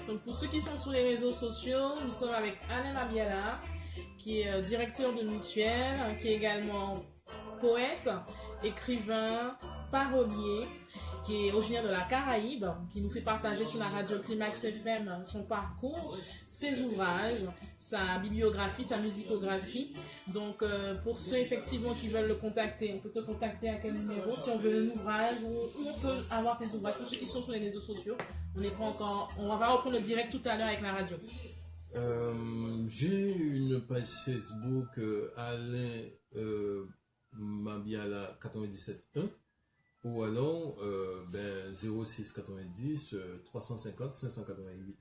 Donc pour ceux qui sont sur les réseaux sociaux, nous sommes avec Alain Mabiala, qui est directeur de mutuelle, qui est également poète, écrivain, parolier, qui est originaire de la Caraïbe, qui nous fait partager sur la radio Climax FM son parcours, ses ouvrages, sa bibliographie, sa musicographie. Donc pour ceux effectivement qui veulent le contacter, on peut te contacter à quel numéro si on veut un ouvrage ou on peut avoir tes ouvrages. Pour ceux qui sont sur les réseaux sociaux, on n'est pas encore, on va reprendre le direct tout à l'heure avec la radio. J'ai une page Facebook Alain Mabiala 97.1 ou alors 06 90 350 588.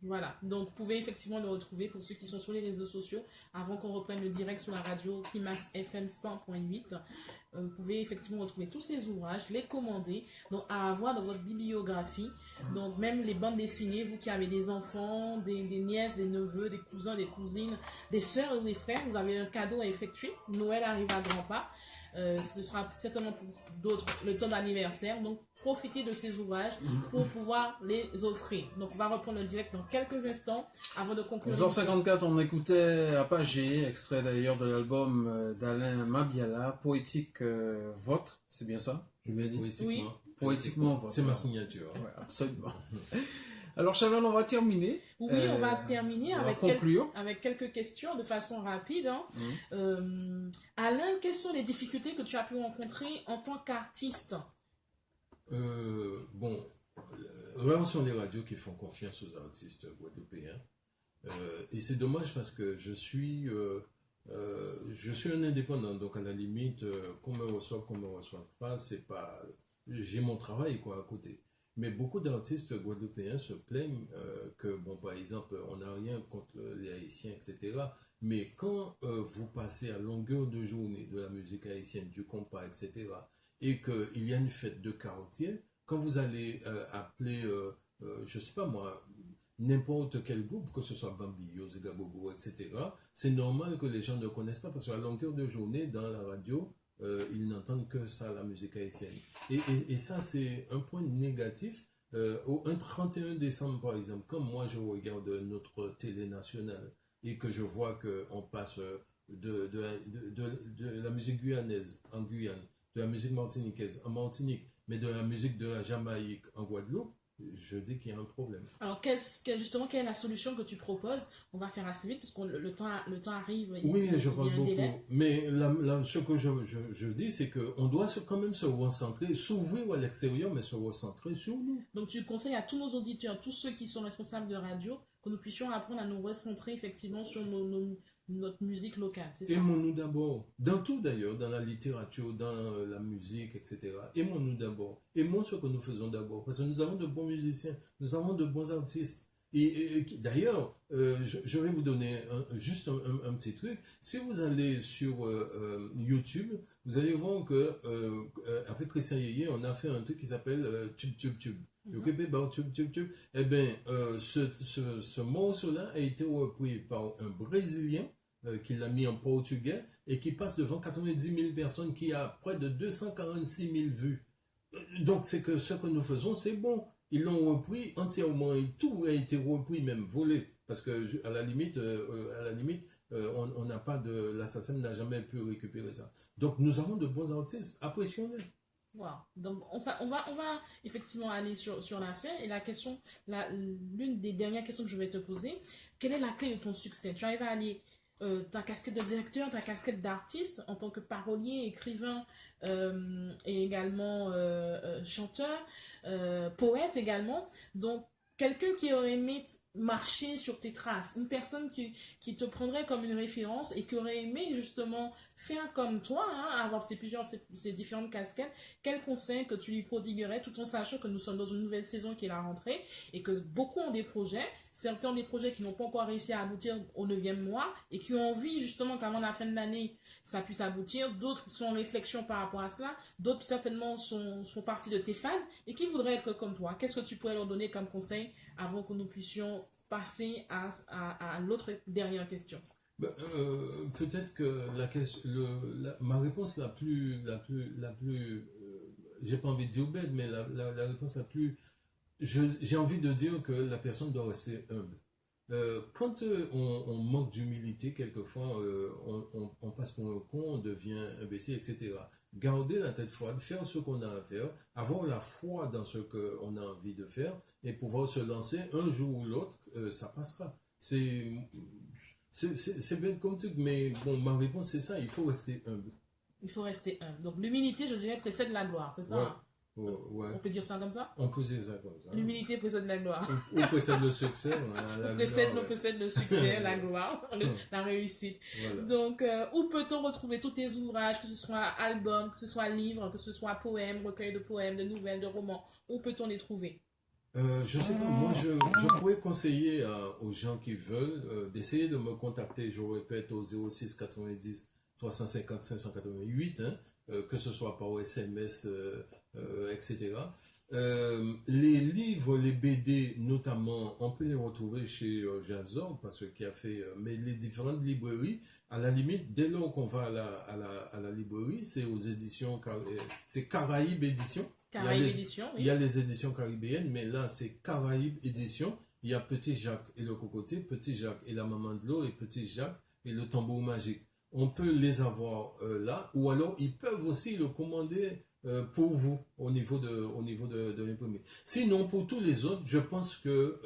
Voilà, donc vous pouvez effectivement le retrouver pour ceux qui sont sur les réseaux sociaux avant qu'on reprenne le direct sur la radio Climax FM 100.8. Vous pouvez effectivement retrouver tous ces ouvrages, les commander, donc à avoir dans votre bibliographie. Donc même les bandes dessinées, vous qui avez des enfants, des nièces, des neveux, des cousins, des cousines, des sœurs ou des frères, vous avez un cadeau à effectuer. Noël arrive à grands pas. Ce sera certainement pour d'autres le temps d'anniversaire, donc profitez de ces ouvrages pour pouvoir les offrir. Donc on va reprendre le direct dans quelques instants avant de conclure. 11h54, on écoutait Apagé, extrait d'ailleurs de l'album d'Alain Mabiala, Poétique Votre, c'est bien ça? Je lui ai dit. Poétiquement. Oui. Poétiquement Votre. C'est ma signature. Ouais, absolument. Alors Charlotte, on va terminer. Oui, on va terminer on va avec, conclure. avec quelques questions de façon rapide. Alain, quelles sont les difficultés que tu as pu rencontrer en tant qu'artiste? Vraiment sont les radios qui font confiance aux artistes guadeloupéens. Et c'est dommage parce que je suis un indépendant, donc à la limite, qu'on me reçoive pas, c'est pas, j'ai mon travail quoi à côté. Mais beaucoup d'artistes guadeloupéens se plaignent que, bon, par exemple, on n'a rien contre les Haïtiens, etc. Mais quand vous passez à longueur de journée de la musique haïtienne, du compas, etc., et qu'il y a une fête de carotier, quand vous allez appeler, je sais pas moi, n'importe quel groupe, que ce soit Bambillo, Zigabogo, etc., c'est normal que les gens ne connaissent pas parce qu'à longueur de journée, dans la radio, ils n'entendent que ça, la musique haïtienne. Et ça, c'est un point négatif. Un 31 décembre, par exemple, quand moi je regarde notre télé nationale et que je vois qu'on passe de la musique guyanaise en Guyane, de la musique martiniquaise en Martinique, mais de la musique de la Jamaïque en Guadeloupe, je dis qu'il y a un problème. Alors, justement, quelle est la solution que tu proposes? On va faire assez vite, parce que le temps arrive. Oui, je parle beaucoup. Mais ce que je dis, c'est qu'on doit quand même se recentrer, s'ouvrir à l'extérieur, mais se recentrer sur nous. Donc, tu conseilles à tous nos auditeurs, tous ceux qui sont responsables de radio, que nous puissions apprendre à nous recentrer effectivement sur notre musique locale. Aimons-nous d'abord. Dans tout d'ailleurs, dans la littérature, dans la musique, etc. Aimons-nous d'abord. Aimons ce que nous faisons d'abord. Parce que nous avons de bons musiciens, nous avons de bons artistes. D'ailleurs, je vais vous donner juste un petit truc. Si vous allez sur YouTube, vous allez voir que avec Christian Yeye, on a fait un truc qui s'appelle Tube Tube Tube. Occupé par Tube Tube Tube. Eh bien, ce morceau-là a été repris par un Brésilien qui l'a mis en portugais et qui passe devant 90 000 personnes, qui a près de 246 000 vues. Donc, c'est que ce que nous faisons, c'est bon. Ils l'ont repris entièrement et tout a été repris, même volé. Parce que, à la limite, on n'a pas de. L'assassin n'a jamais pu récupérer ça. Donc, nous avons de bons artistes, apprécions-les. Wow. Donc, on va effectivement aller sur la fin. Et la question, l'une des dernières questions que je vais te poser, quelle est la clé de ton succès? Tu arrives à aller ta casquette de directeur, ta casquette d'artiste en tant que parolier, écrivain et également chanteur, poète également. Donc, quelqu'un qui aurait aimé marcher sur tes traces, une personne qui te prendrait comme une référence et qui aurait aimé justement faire comme toi, hein, avoir ces différentes casquettes, quel conseil que tu lui prodiguerais, tout en sachant que nous sommes dans une nouvelle saison qui est la rentrée et que beaucoup ont des projets, certains ont des projets qui n'ont pas encore réussi à aboutir au 9e mois et qui ont envie justement qu'avant la fin de l'année ça puisse aboutir, d'autres sont en réflexion par rapport à cela, d'autres certainement font partie de tes fans et qui voudraient être comme toi. Qu'est-ce que tu pourrais leur donner comme conseil avant que nous puissions passer à l'autre dernière question? Peut-être que ma réponse la plus j'ai pas envie de dire bête, mais la réponse la plus, j'ai envie de dire que la personne doit rester humble. Quand on manque d'humilité, quelquefois, on passe pour un con, on devient imbécile, etc. Garder la tête froide, faire ce qu'on a à faire, avoir la foi dans ce qu'on a envie de faire et pouvoir se lancer un jour ou l'autre, ça passera. C'est bête comme truc, mais bon, ma réponse c'est ça, il faut rester humble. Il faut rester humble. Donc l'humilité, je dirais, précède la gloire, c'est ça? Ouais. Hein? Ouais. On peut dire ça comme ça? On peut dire ça comme ça. L'humilité précède la gloire. Ou précède le succès. Précède le succès, la gloire, la réussite. Voilà. Donc, où peut-on retrouver tous tes ouvrages, que ce soit albums, que ce soit livres, que ce soit poèmes, recueils de poèmes, de nouvelles, de romans? Où peut-on les trouver? Je sais pas, moi je pourrais conseiller aux gens qui veulent d'essayer de me contacter, je répète, au 06 90 350 588, hein, que ce soit par SMS, etc. Les livres, les BD notamment, on peut les retrouver chez Jazor, parce qu'il a fait, mais les différentes librairies, à la limite, dès lors qu'on va à la librairie, c'est aux éditions, c'est Caraïbes Éditions. Il y a les éditions caribéennes, mais là, c'est Caraïbes Éditions. Il y a Petit Jacques et le cocotier, Petit Jacques et la maman de l'eau, et Petit Jacques et le tambour magique. On peut les avoir là, ou alors ils peuvent aussi le commander pour vous au niveau de l'imprimerie. Sinon, pour tous les autres, je pense que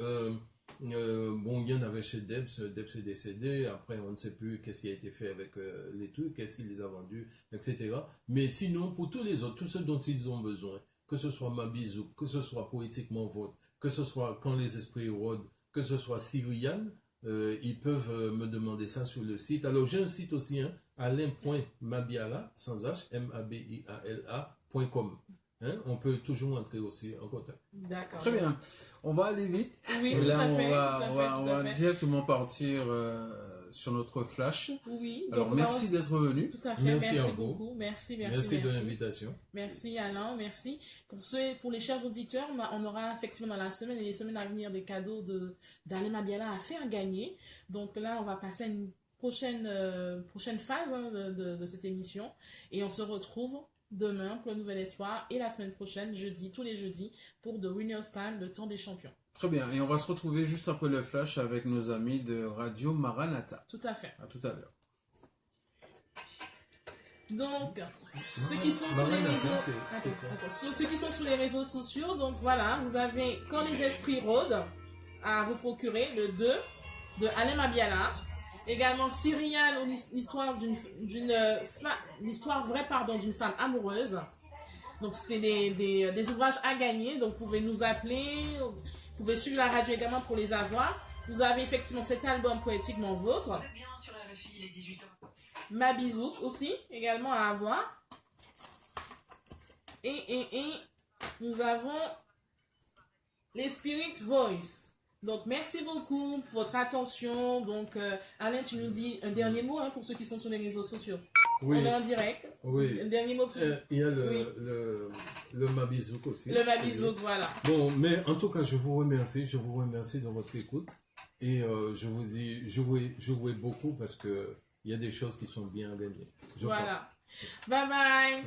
bon, il y en avait chez Debs est décédé, après on ne sait plus qu'est-ce qui a été fait avec les trucs, qu'est-ce qu'il les a vendus, etc. Mais sinon, pour tous les autres, tous ceux dont ils ont besoin, que ce soit Mabizou, que ce soit Poétiquement Vôtre, que ce soit Quand les esprits rôdent, que ce soit Syriane, ils peuvent me demander ça sur le site. Alors j'ai un site aussi, hein, alain.mabiala, sans H, mabiala.com. Hein, on peut toujours entrer aussi en contact. D'accord. Très bien. On va aller vite. Oui, là, on va directement partir sur notre flash. Oui. Alors, merci d'être venu. Tout à fait. Merci à vous. Beaucoup. Merci de l'invitation. Merci Alain, merci. Pour les chers auditeurs, on aura effectivement dans la semaine et les semaines à venir des cadeaux d'Alain Mabiala à faire gagner. Donc là, on va passer à une prochaine phase de cette émission et on se retrouve demain pour le Nouvel Espoir et la semaine prochaine, tous les jeudis, pour The Winner's Time, le temps des champions. Très bien, et on va se retrouver juste après le flash avec nos amis de Radio Maranatha. Tout à fait. À tout à l'heure. Donc, ceux qui sont sur les réseaux sociaux, donc voilà, vous avez Quand les esprits rôdent à vous procurer, le 2 de Alain Mabiala. Également Syriane, l'histoire vraie d'une femme amoureuse. Donc c'est des ouvrages à gagner, donc vous pouvez nous appeler, vous pouvez suivre la radio également pour les avoir. Vous avez effectivement cet album Poétiquement Vôtre. Mabizouk aussi, également à avoir. Et nous avons les Spirit Voice. Donc, merci beaucoup pour votre attention. Donc, Alain, tu nous dis un dernier mot hein, pour ceux qui sont sur les réseaux sociaux. Oui, On est en direct. oui. Un dernier mot. Il y a Oui. le Mabizouk aussi. Le Mabizouk, voilà. Bon, mais en tout cas, je vous remercie de votre écoute. Et je vous dis, jouez beaucoup parce que il y a des choses qui sont bien à gagner. Je Voilà. Bye bye.